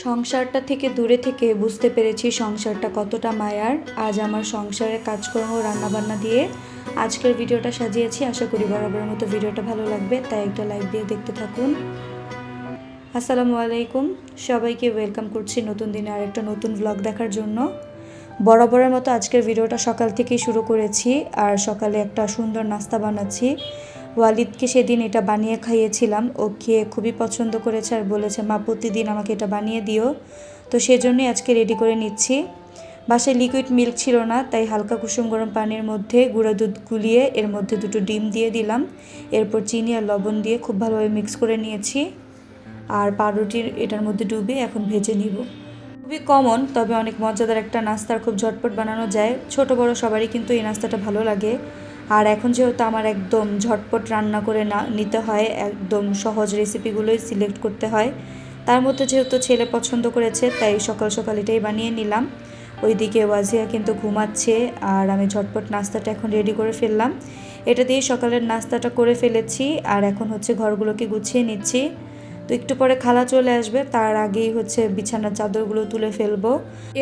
সংসারটা থেকে দূরে থেকে বুঝতে পেরেছি সংসারটা কতটা মায়ার। আজ আমার সংসারের কাজকর্ম রান্নাবান্না দিয়ে আজকের ভিডিওটা সাজিয়েছি। আশা করি বরাবরের মতো ভিডিওটা ভালো লাগবে, তাই একটা লাইক দিয়ে দেখতে থাকুন। আসসালামু আলাইকুম, সবাইকে ওয়েলকাম করছি নতুন দিনে আর একটা নতুন ব্লগ দেখার জন্য। বরাবরের মতো আজকের ভিডিওটা সকাল থেকেই শুরু করেছি আর সকালে একটা সুন্দর নাস্তা বানাচ্ছি। ওয়ালিদকে সেদিন এটা বানিয়ে খাইয়েছিলাম, ও খেয়ে খুবই পছন্দ করেছে আর বলেছে মা প্রতিদিন আমাকে এটা বানিয়ে দিও। তো সেজন্যই আজকে রেডি করে নিচ্ছি। বাসায় লিকুইড মিল্ক ছিল না, তাই হালকা কুসুম গরম পানির মধ্যে গুঁড়া দুধ গুলিয়ে এর মধ্যে 2টো ডিম দিয়ে দিলাম। এরপর চিনি আর লবণ দিয়ে খুব ভালোভাবে মিক্স করে নিয়েছি আর পাউরুটির এটার মধ্যে ডুবিয়ে এখন ভেজে নিব। খুবই কমন, তবে অনেক মজাদার একটা নাস্তা, খুব ঝটপট বানানো যায়। ছোট বড় সবারই কিন্তু এই নাস্তাটা ভালো লাগে। আর এখন যেহেতু আমার একদম ঝটপট রান্না করে নিতে হয়, একদম সহজ রেসিপিগুলোই সিলেক্ট করতে হয়। তার মধ্যে যেহেতু ছেলে পছন্দ করেছে, তাই সকাল সকাল এটাই বানিয়ে নিলাম। ওইদিকে ওয়াজিয়া কিন্তু ঘুমাচ্ছে আর আমি ঝটপট নাস্তাটা এখন রেডি করে ফেললাম। এটা দিয়ে সকালের নাস্তাটা করে ফেলেছি আর এখন হচ্ছে ঘরগুলোকে গুছিয়ে নিচ্ছি। তো একটু পরে খালা চলে আসবে, তার আগেই হচ্ছে বিছানার চাদরগুলো তুলে ফেলবো।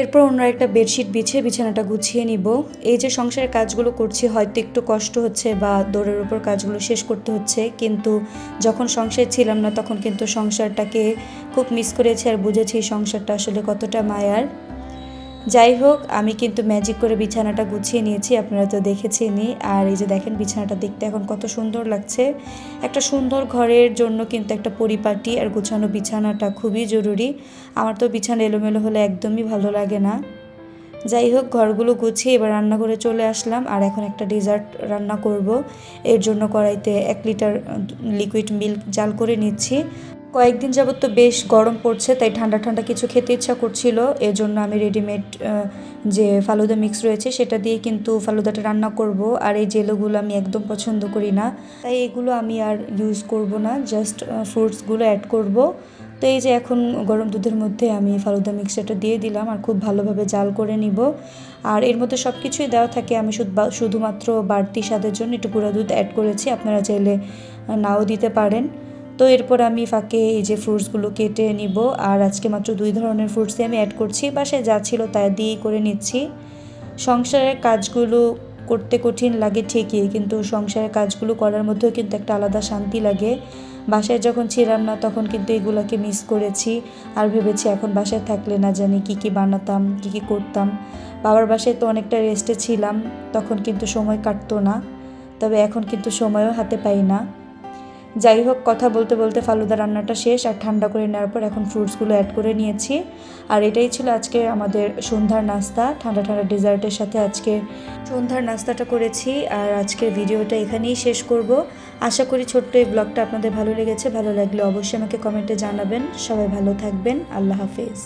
এরপর অন্য একটা বেডশিট বিছিয়ে বিছানাটা গুছিয়ে নিব। এই যে সংসারের কাজগুলো করছি, হয়তো একটু কষ্ট হচ্ছে বা দৌড়ের উপর কাজগুলো শেষ করতে হচ্ছে, কিন্তু যখন সংসার ছিলাম না তখন কিন্তু সংসারটাকে খুব মিস করেছি আর বুঝেছি সংসারটা আসলে কতটা মায়ার। যাই হোক, আমি কিন্তু ম্যাজিক করে বিছানাটা গুছিয়ে নিয়েছি, আপনারা তো দেখেছেনই। আর এই যে দেখেন বিছানাটা দেখতে এখন কত সুন্দর লাগছে। একটা সুন্দর ঘরের জন্য কিন্তু একটা পরিপাটি আর গুছানো বিছানাটা খুবই জরুরি। আমার তো বিছানা এলোমেলো হলে একদমই ভালো লাগে না। যাই হোক, ঘরগুলো গুছিয়ে এবার রান্নাঘরে চলে আসলাম আর এখন একটা ডেজার্ট রান্না করব। এর জন্য কড়াইতে 1 লিটার লিকুইড মিল্ক জাল করে নিচ্ছি। কয়েকদিন যাবত তো বেশ গরম পড়ছে, তাই ঠান্ডা ঠান্ডা কিছু খেতে ইচ্ছা করছিল। এর জন্য আমি রেডিমেড যে ফালুদা মিক্স রয়েছে সেটা দিয়ে কিন্তু ফালুদাটা রান্না করব। আর এই জেলোগুলো আমি একদম পছন্দ করি না, তাই এগুলো আমি আর ইউজ করব না, জাস্ট ফ্রুটসগুলো অ্যাড করব। তো এই যে এখন গরম দুধের মধ্যে আমি ফালুদা মিক্সচারটা দিয়ে দিলাম আর খুব ভালোভাবে জাল করে নিব। আর এর মধ্যে সব কিছুই দেওয়া থাকে, আমি শুধুমাত্র বাড়তি স্বাদের জন্য একটু গুঁড়া দুধ অ্যাড করেছি, আপনারা চাইলে নাও দিতে পারেন। তো এরপর আমি ফাঁকে এই যে ফ্রুটসগুলো কেটে নিব আর আজকে মাত্র 2 ধরনের ফ্রুটসই আমি অ্যাড করছি, বাসায় যা ছিল তা দিয়েই করে নিচ্ছি। সংসারের কাজগুলো করতে কঠিন লাগে ঠিকই, কিন্তু সংসারের কাজগুলো করার মধ্যেও কিন্তু একটা আলাদা শান্তি লাগে। বাসায় যখন ছিলাম না তখন কিন্তু এগুলোকে মিস করেছি আর ভেবেছি এখন বাসায় থাকলে না জানি কী কী বানাতাম, কী কী করতাম। বাবার বাসায় তো অনেকটা রেস্টে ছিলাম, তখন কিন্তু সময় কাটতো না, তবে এখন কিন্তু সময়ও হাতে পাই না। যাই হোক, কথা বলতে বলতে ফালুদা রান্নাটা শেষ আর ঠান্ডা করে নেওয়ার পর এখন ফ্রুটসগুলো অ্যাড করে নিয়েছি। আর এটাই ছিল আজকে আমাদের সন্ধ্যার নাস্তা। ঠান্ডা ঠান্ডা ডেজার্টের সাথে আজকে সন্ধ্যার নাস্তাটা করেছি আর আজকের ভিডিওটা এখানেই শেষ করব। আশা করি ছোট্ট এই ব্লগটা আপনাদের ভালো লেগেছে। ভালো লাগলে অবশ্যই আমাকে কমেন্টে জানাবেন। সবাই ভালো থাকবেন। আল্লাহ হাফেজ।